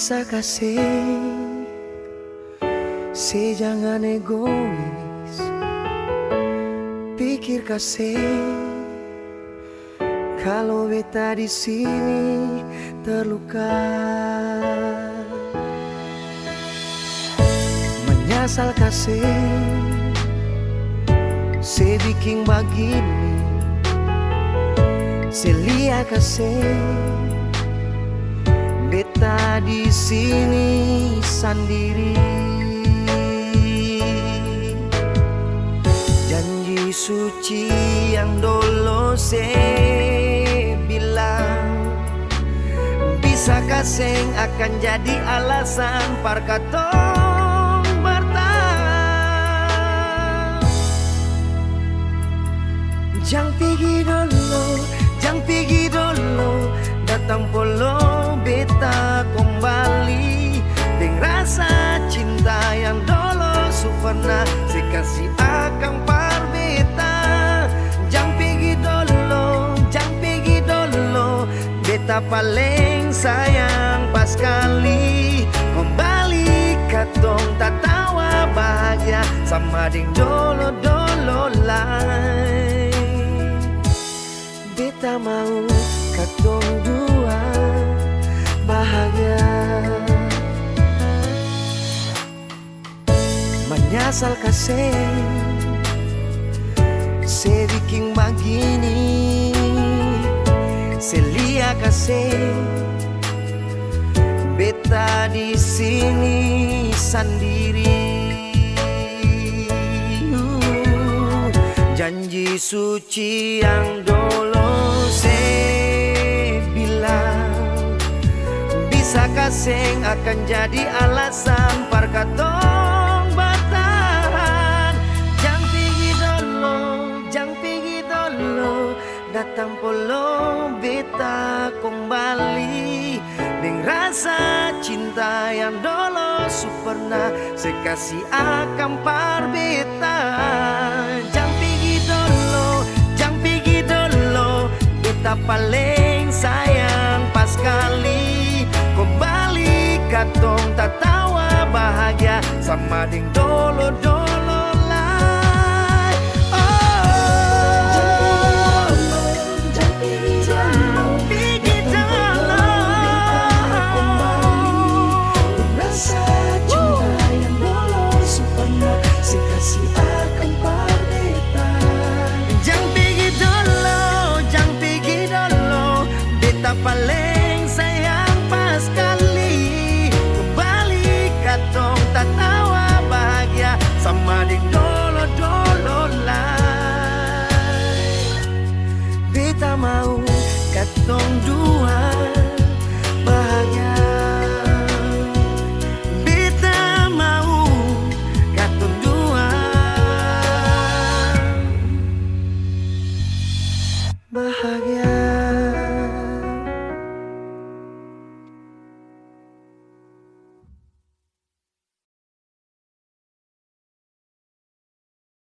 bisa kasih, jangan egois. Pikir kasih, kalau beta di sini terluka. Menyesal kasih, bikin begini. Selia kasih, beta di sini sendiri. Janji suci yang dulu saya bilang, bisa kasih akan jadi alasan parkatong bertahan. Jangan pergi dulu, datang polo beta kembali dengan rasa cinta yang dulu supernah sekasih akan par beta. Jangan pergi dulu, beta paling sayang pas kali kembali katong tatawa bahagia sama ding dolo lai. Beta mau katong dua bahagia. Menyesal kasih, bikin begini. Selia kasih, beta di sini sendiri. Janji suci yang dulu saya bilang, bisa kasih akan jadi alasan parkatong bertahan. Jangan pergi dulu, datang polo beta kembali dengan rasa cinta yang dulu supernah sekasih akan par beta. Beta paling sayang pas kali kembali katong tatawa bahagia sama ding dolo.